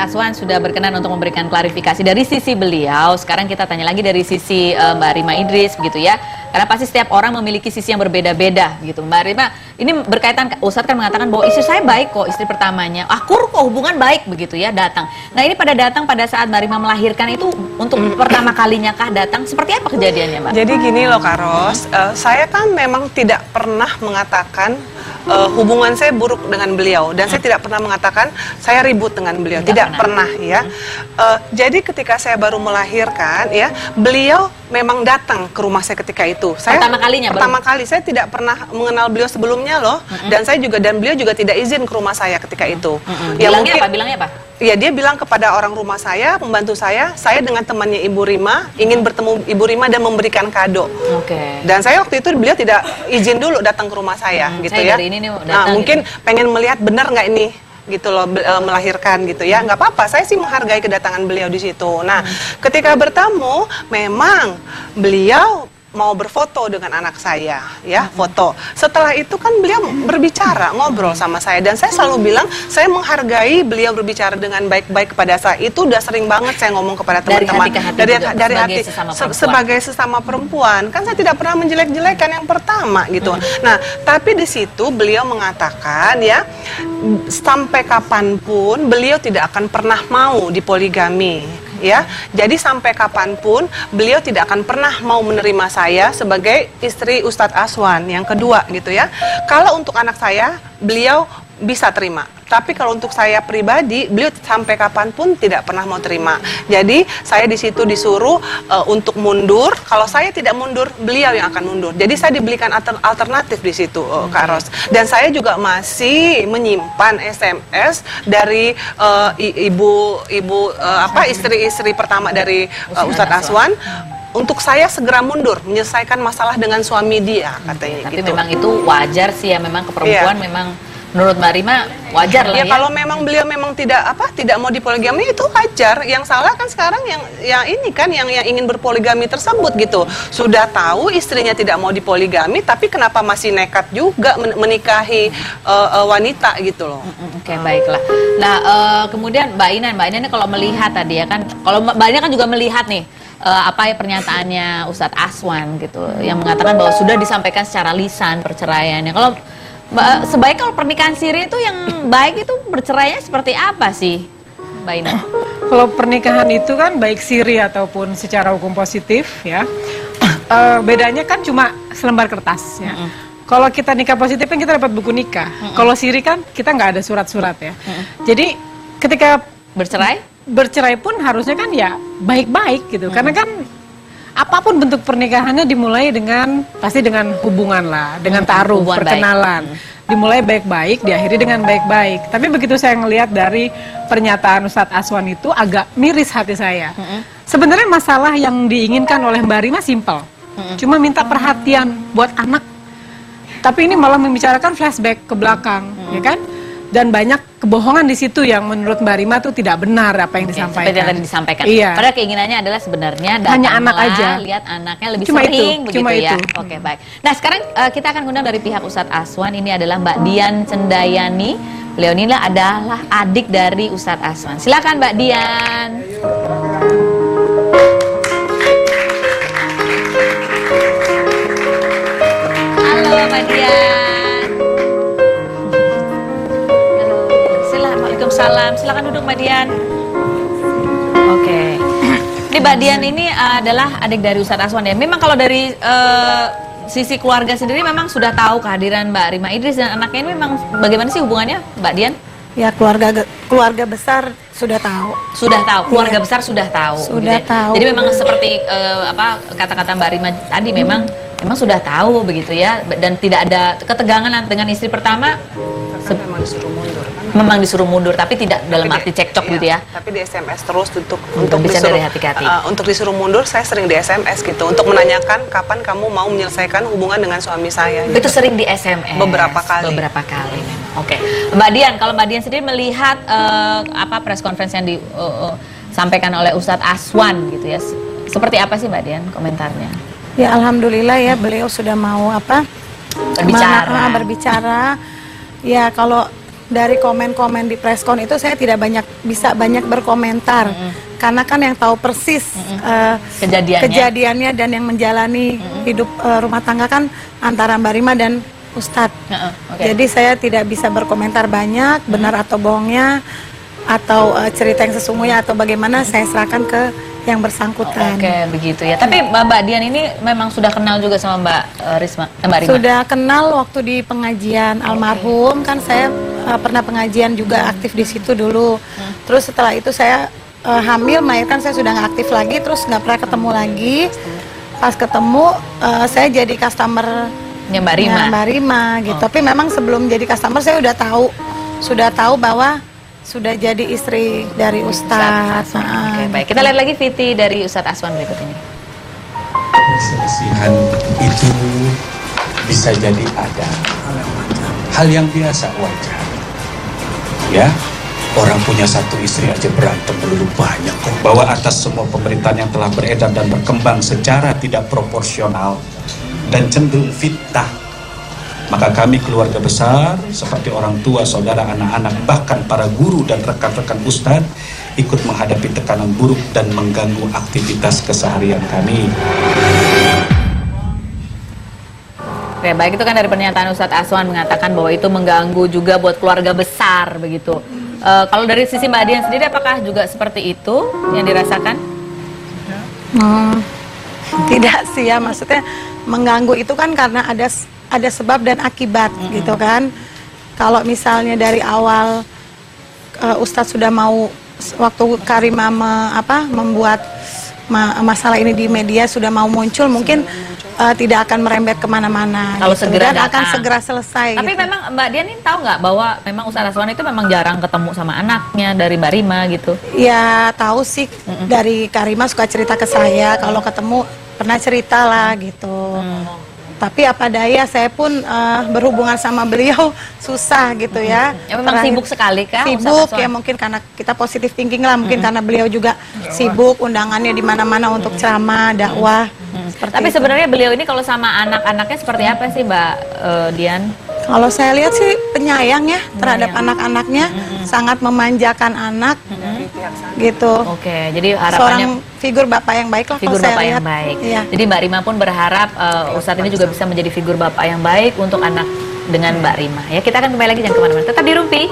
Aswan sudah berkenan untuk memberikan klarifikasi dari sisi beliau. Sekarang kita tanya lagi dari sisi Mbak Rima Idris begitu ya. Karena pasti setiap orang memiliki sisi yang berbeda-beda gitu. Mbak Rima, ini berkaitan, Ustadz kan mengatakan bahwa istri saya baik kok, istri pertamanya. Akur kok, hubungan baik begitu ya, datang. Nah ini pada datang pada saat Mbak Rima melahirkan itu untuk pertama kalinya kah datang? Seperti apa kejadiannya Mbak? Jadi gini loh Kak Ros, saya kan memang tidak pernah mengatakan hubungan saya buruk dengan beliau, dan saya tidak pernah mengatakan saya ribut dengan beliau, tidak pernah ya. Jadi ketika saya baru melahirkan ya, beliau memang datang ke rumah saya ketika itu. Pertama kalinya? Pertama kali, saya tidak pernah mengenal beliau sebelumnya loh, dan beliau juga tidak izin ke rumah saya ketika itu. Ya, Bilangnya apa? Ya, dia bilang kepada orang rumah saya, pembantu saya dengan temannya Ibu Rima ingin bertemu Ibu Rima dan memberikan kado. Dan saya waktu itu beliau tidak izin dulu datang ke rumah saya, gitu saya ya. Dari ini nih, Mungkin pengen melihat benar nggak ini, gitu loh, melahirkan gitu ya. Nggak apa-apa, saya sih menghargai kedatangan beliau di situ. Nah, ketika bertemu, memang beliau mau berfoto dengan anak saya, ya, foto. Setelah itu kan beliau berbicara, ngobrol sama saya, dan saya selalu bilang saya menghargai beliau berbicara dengan baik-baik kepada saya. Itu udah sering banget saya ngomong kepada teman-teman dari hati sebagai sesama perempuan. Kan saya tidak pernah menjelek-jelekan yang pertama gitu. Nah, tapi di situ beliau mengatakan ya, sampai kapanpun beliau tidak akan pernah mau dipoligami. Ya, jadi sampai kapanpun beliau tidak akan pernah mau menerima saya sebagai istri Ustadz Aswan yang kedua gitu ya. Kalau untuk anak saya, beliau bisa terima. Tapi kalau untuk saya pribadi, beliau sampai kapanpun tidak pernah mau terima. Jadi saya di situ disuruh untuk mundur. Kalau saya tidak mundur, beliau yang akan mundur. Jadi saya diberikan alternatif di situ, Kak Ros. Dan saya juga masih menyimpan SMS dari istri-istri pertama dari Ustadz Aswan. Untuk saya segera mundur, menyelesaikan masalah dengan suami dia, katanya. Tapi gitu. memang itu wajar sih ya, memang keperempuan memang menurut Mbak Rima wajar lah ya. Kalau memang beliau memang tidak mau dipoligami, itu wajar. Yang salah kan sekarang yang ingin berpoligami tersebut gitu. Sudah tahu istrinya tidak mau dipoligami, tapi kenapa masih nekat juga menikahi wanita gitu loh. Oke, baiklah. Nah, kemudian Mbak Inan ini kalau melihat tadi ya kan, kalau Mbak Inan kan juga melihat nih pernyataannya Ustadz Aswan gitu, yang mengatakan bahwa sudah disampaikan secara lisan perceraiannya. Kalau sebaik kalau pernikahan siri itu yang baik itu bercerainya seperti apa sih, Mbak Ina? Kalau pernikahan itu kan baik siri ataupun secara hukum positif ya, bedanya kan cuma selembar kertas ya. Kalau kita nikah positif kan kita dapat buku nikah. Kalau siri kan kita nggak ada surat-surat ya. Jadi ketika bercerai pun harusnya kan ya baik-baik gitu, karena kan apapun bentuk pernikahannya dimulai pasti dengan hubungan lah, dengan taruh, perkenalan. Dimulai baik-baik, diakhiri dengan baik-baik. Tapi begitu saya ngelihat dari pernyataan Ustadz Aswan itu agak miris hati saya. Sebenarnya masalah yang diinginkan oleh Mbak Rima simpel. Cuma minta perhatian buat anak. Tapi ini malah membicarakan flashback ke belakang, ya kan? Dan banyak kebohongan di situ yang menurut Mbak Rima tuh tidak benar apa yang disampaikan. Seperti yang tadi disampaikan. Iya. Padahal keinginannya adalah sebenarnya hanya anak aja, lihat anaknya lebih cuma sering itu, begitu cuma ya. itu. Oke, baik. Nah, sekarang kita akan undang dari pihak Ustadz Aswan. Ini adalah Mbak Dian Cendayani. Beliau ini adalah adik dari Ustadz Aswan. Silakan Mbak Dian. Halo Mbak Dian. Salam, silakan duduk Mbak Dian. Oke. Ini Mbak Dian ini adalah adik dari Ustadz Aswan ya. Memang kalau dari sisi keluarga sendiri memang sudah tahu kehadiran Mbak Rima Idris dan anaknya ini memang bagaimana sih hubungannya Mbak Dian? Ya keluarga besar sudah tahu. Sudah tahu, keluarga besar sudah tahu. Sudah gitu ya. tahu. Jadi memang seperti kata-kata Mbak Rima tadi memang sudah tahu begitu ya, dan tidak ada ketegangan dengan istri pertama. Memang disuruh mundur, tapi tidak dalam arti cekcok gitu ya. Tapi di SMS terus untuk bisa disuruh dari hati-hati. Untuk disuruh mundur, saya sering di SMS gitu, untuk menanyakan kapan kamu mau menyelesaikan hubungan dengan suami saya. Gitu. Itu sering di SMS. Beberapa kali. Oke. Mbak Dian, kalau Mbak Dian sendiri melihat press conference yang disampaikan oleh Ustadz Aswan gitu ya, seperti apa sih Mbak Dian komentarnya? Ya alhamdulillah ya, beliau sudah mau berbicara. Ya kalau dari komen-komen di preskon itu saya tidak bisa banyak berkomentar karena kan yang tahu persis kejadiannya dan yang menjalani hidup rumah tangga kan antara Mbak Rima dan Ustadz. Jadi saya tidak bisa berkomentar banyak benar atau bohongnya atau cerita yang sesungguhnya atau bagaimana saya serahkan ke yang bersangkutan. Oke, begitu ya. Tapi Mbak Dian ini memang sudah kenal juga sama Mbak Rima? Sudah kenal waktu di pengajian almarhum, kan saya pernah pengajian juga aktif di situ dulu. Terus setelah itu saya hamil, melahirkan, saya sudah nggak aktif lagi, terus nggak pernah ketemu lagi. Pas ketemu, saya jadi customer Mbak Rima. Mbak Rima gitu. Tapi memang sebelum jadi customer saya sudah tahu bahwa sudah jadi istri dari Ustadz. Oke, baik. Kita lihat lagi VT dari Ustadz Aswan berikut ini. Perselisihan itu bisa jadi ada. Hal yang biasa, wajar. Ya, orang punya satu istri aja berantem melulu banyak kok. Bahwa atas semua pemberitaan yang telah beredar dan berkembang secara tidak proporsional dan cenderung fitnah, maka kami keluarga besar seperti orang tua, saudara, anak-anak, bahkan para guru dan rekan-rekan Ustadz ikut menghadapi tekanan buruk dan mengganggu aktivitas keseharian kami. Oke, baik, itu kan dari pernyataan Ustadz Aswan mengatakan bahwa itu mengganggu juga buat keluarga besar begitu. Kalau dari sisi Mbak Dian sendiri, apakah juga seperti itu yang dirasakan? Tidak sih ya, maksudnya mengganggu itu kan karena ada sebab dan akibat gitu kan. Kalau misalnya dari awal Ustadz sudah mau waktu Karima membuat masalah ini di media sudah mau muncul, mungkin tidak akan merembet kemana-mana. Kalau gitu. segera Dan akan datang. segera selesai. Tapi gitu. memang Mbak Dian ini tahu nggak bahwa memang Ustadz Aswan itu memang jarang ketemu sama anaknya dari Mbak Rima gitu? Ya tahu sih dari Karima suka cerita ke saya, kalau ketemu pernah cerita lah gitu. Tapi apa daya, saya pun berhubungan sama beliau susah gitu ya. Ya memang sibuk sekali kah? Sibuk Ustadz Aswan? ya, mungkin karena kita positif thinking lah, mungkin karena beliau juga sibuk, undangannya di mana-mana untuk ceramah, dakwah. Seperti Tapi itu. sebenarnya beliau ini kalau sama anak-anaknya seperti apa sih Mbak Dian? Kalau saya lihat sih penyayang ya terhadap anak-anaknya, sangat memanjakan anak gitu. Oke, jadi harapannya Seorang figur bapak yang baik lah figur kalau saya bapak lihat. yang baik. Iya. Jadi Mbak Rima pun berharap Ustadz ini juga bisa menjadi figur bapak yang baik untuk anak dengan Mbak Rima. Ya, kita akan kembali lagi, jangan kemana-mana. Tetap di Rumpi.